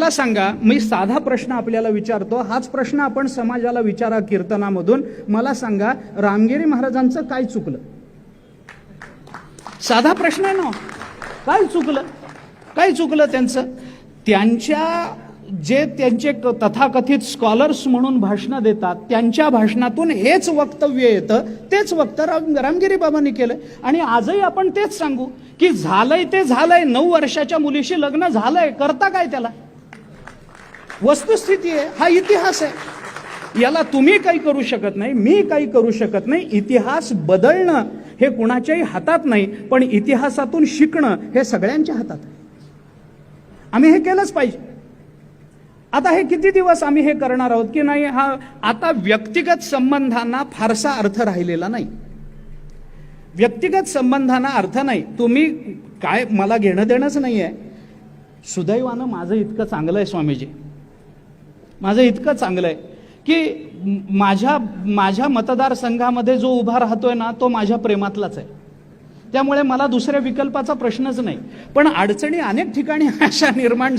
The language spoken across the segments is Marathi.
मला सांगा, मी साधा प्रश्न आपल्याला विचारतो, हाच प्रश्न आपण समाजाला विचारा कीर्तनामधून. मला सांगा, रामगिरी महाराजांचं काय चुकलं? साधा प्रश्न आहे ना. काय चुकलं? काय चुकलं त्यांचं? त्यांचे तथाकथित स्कॉलर्स म्हणून भाषणं देतात, त्यांच्या भाषणातून हेच वक्तव्य येतं, तेच वक्तव्य रामगिरी बाबांनी केलं. आणि आजही आपण तेच सांगू की झालंय ते झालंय. 9 वर्षाच्या मुलीशी लग्न झालंय, करता काय त्याला? वस्तुस्थिती आहे, हा इतिहास आहे. याला तुम्ही काही करू शकत नाही, मी काही करू शकत नाही. इतिहास बदलणं हे कुणाच्याही हातात नाही, पण इतिहासातून शिकणं हे सगळ्यांच्या हातात आहे. आम्ही हे केलंच पाहिजे. आता हे किती दिवस आम्ही हे करणार आहोत की नाही? हा आता व्यक्तिगत संबंधांना फारसा अर्थ राहिलेला नाही. व्यक्तिगत संबंधांना अर्थ नाही. तुम्ही काय, मला घेणं देणंच नाही आहे. सुदैवानं माझं इतकं चांगलं आहे स्वामीजी, माझं इतकं चांगलं आहे की माझ्या मतदारसंघामध्ये जो उभा राहतोय ना, तो माझ्या प्रेमातलाच आहे. त्यामुळे मला दुसऱ्या विकल्पाचा प्रश्नच नाही. पण अडचणी अनेक ठिकाणी अशा निर्माण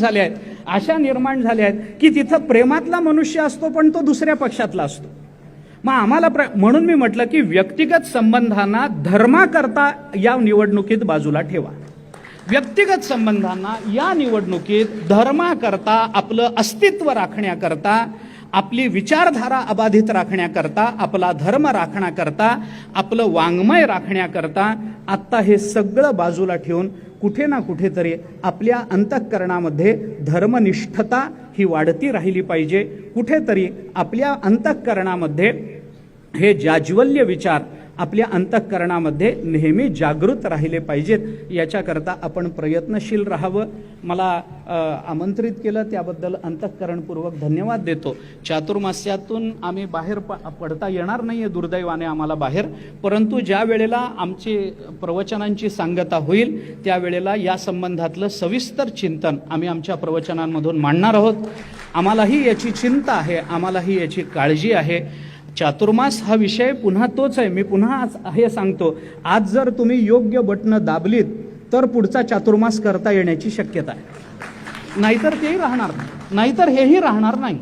झाल्या आहेत की तिथं प्रेमातला मनुष्य असतो पण तो दुसऱ्या पक्षातला असतो. मग आम्हाला म्हणून मी म्हटलं की व्यक्तिगत संबंधांना धर्माकरता या निवडणुकीत बाजूला ठेवा. व्यक्तिगत संबंधांना या निवडणुकीत धर्माकरता, आपलं अस्तित्व राखण्याकरता, आपली विचारधारा अबाधित राखण्याकरता, आपला धर्म राखण्याकरता, आपलं वाङ्मय राखण्याकरता आत्ता हे सगळं बाजूला ठेवून कुठे ना कुठेतरी आपल्या अंतःकरणामध्ये धर्मनिष्ठता ही वाढती राहिली पाहिजे. कुठेतरी आपल्या अंतःकरणामध्ये हे जाज्वल्य विचार आपल्या अंतःकरणामध्ये नेहमी जागृत राहिले पाहिजेत. याच्याकरता आपण प्रयत्नशील राहावं. मला आमंत्रित केलं त्याबद्दल अंतःकरणपूर्वक धन्यवाद देतो. चातुर्मास्यातून आम्ही बाहेर पडता येणार नाहीये दुर्दैवाने आम्हाला बाहेर, परंतु ज्या वेळेला आमची प्रवचनांची सांगता होईल त्यावेळेला या संबंधातलं सविस्तर चिंतन आम्ही आमच्या प्रवचनांमधून मांडणार आहोत. आम्हालाही याची चिंता आहे, आम्हालाही याची काळजी आहे. चातुर्मास हा विषय पुन्हा तोच आहे. मी पुन्हा हे सांगतो, आज जर तुम्ही योग्य बटणं दाबलीत तर पुढचा चातुर्मास करता येण्याची शक्यता आहे, नाहीतर तेही राहणार नाही, नाहीतर हेही राहणार नाही.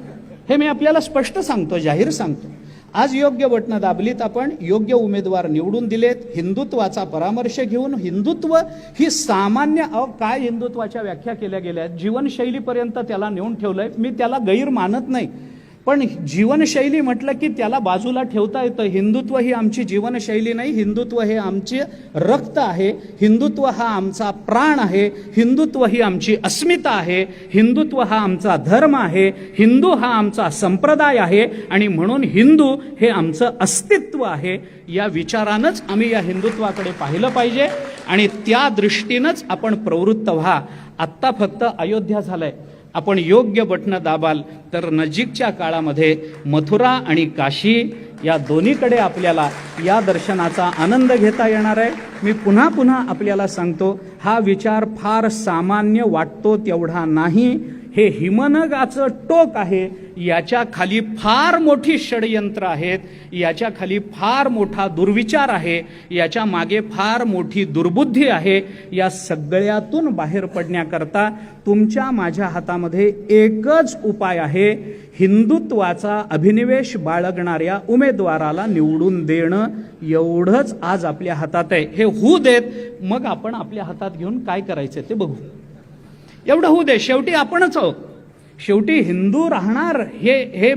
हे मी आपल्याला स्पष्ट सांगतो, जाहीर सांगतो. आज योग्य बटणं दाबलीत, आपण योग्य उमेदवार निवडून दिलेत, हिंदुत्वाचा परामर्श घेऊन. हिंदुत्व ही सामान्य काय हिंदुत्वाच्या व्याख्या केल्या गेल्या आहेत, जीवनशैलीपर्यंत त्याला नेऊन ठेवलंय. मी त्याला गैर मानत नाही, पण जीवनशैली म्हटलं की त्याला बाजूला ठेवता येतं. हिंदुत्व ही आमची जीवनशैली नाही, हिंदुत्व हे आमचे रक्त आहे, हिंदुत्व हा आमचा प्राण आहे, हिंदुत्व ही आमची अस्मिता आहे, हिंदुत्व हा आमचा धर्म आहे, हिंदू हा आमचा संप्रदाय आहे आणि म्हणून हिंदू हे आमचं अस्तित्व आहे. या विचारानंच आम्ही या हिंदुत्वाकडे पाहिलं पाहिजे आणि त्या दृष्टीनंच आपण प्रवृत्त व्हा. आत्ता फक्त अयोध्या झालंय, आपण योग्य बटणं दाबाल तर नजीकच्या काळामध्ये मथुरा आणि काशी या दोन्हीकडे आपल्याला या दर्शनाचा आनंद घेता येणार आहे. मी पुन्हा पुन्हा आपल्याला सांगतो, हा विचार फार सामान्य वाटतो तेवढा नाही. हे हिमनगाचं टोक आहे, याच्या खाली फार मोठी षडयंत्र आहेत, याच्या खाली फार मोठा दुर्विचार आहे, याच्या मागे फार मोठी दुर्बुद्धी आहे. या सगळ्यातून बाहेर पडण्याकरता तुमच्या माझ्या हातामध्ये एकच उपाय आहे, हिंदुत्वाचा अभिनिवेश बाळगणाऱ्या उमेदवाराला निवडून देणं. एवढंच आज आपल्या हातात आहे. हे होऊ देत, मग आपण आपल्या हातात घेऊन काय करायचं ते बघू. एवढं होऊ दे. शेवटी आपणच आहोत, शेवटी हिंदू राहणार हे हे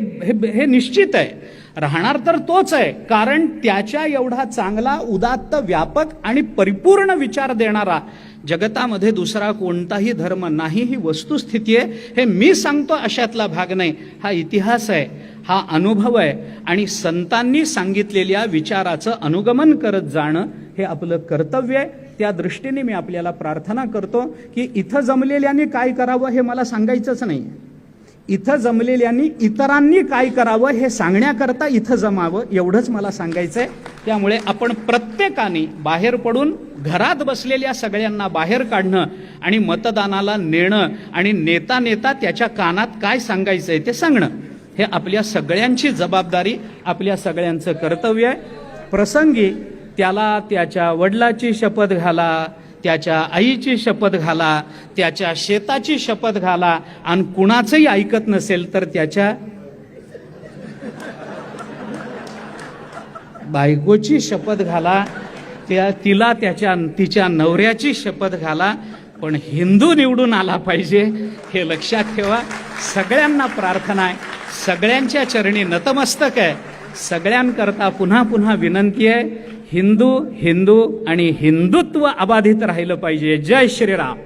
हे निश्चित आहे. राहणार तर तोच आहे, कारण त्याच्या एवढा चांगला, उदात्त, व्यापक आणि परिपूर्ण विचार देणारा जगतामध्ये दुसरा कोणताही धर्म नाही. ही वस्तुस्थिती आहे. हे मी सांगतो अशातला भाग नाही, हा इतिहास आहे, हा अनुभव आहे. आणि संतांनी सांगितलेल्या विचाराचं अनुगमन करत जाणं हे आपलं कर्तव्य आहे. त्या दृष्टीने मी आपल्याला प्रार्थना करतो की इथं जमलेल्यांनी काय करावं हे मला सांगायचंच नाही. इथं जमलेल्यांनी इतरांनी काय करावं हे सांगण्याकरता इथं जमावं, एवढंच मला सांगायचंय. त्यामुळे आपण प्रत्येकाने बाहेर पडून घरात बसलेल्या सगळ्यांना बाहेर काढणं आणि मतदानाला नेणं आणि नेता नेता त्याच्या कानात काय सांगायचंय ते सांगणं, हे आपल्या सगळ्यांची जबाबदारी, आपल्या सगळ्यांचं कर्तव्य आहे. प्रसंगी त्याला त्याच्या वडिलाची शपथ घाला, त्याच्या आईची शपथ घाला, त्याच्या शेताची शपथ घाला, आणि कुणाचंही ऐकत नसेल तर त्याच्या बायकोची शपथ घाला, तिला तिच्या नवऱ्याची शपथ घाला, पण हिंदू निवडून आला पाहिजे हे लक्षात ठेवा. सगळ्यांना प्रार्थना आहे, सगळ्यांच्या चरणी नतमस्तक आहे. सगळ्यांकरता पुन्हा पुन्हा विनंती आहे, हिंदू हिंदू आणि हिंदुत्व अबाधित राहिलं पाहिजे. जय श्रीराम.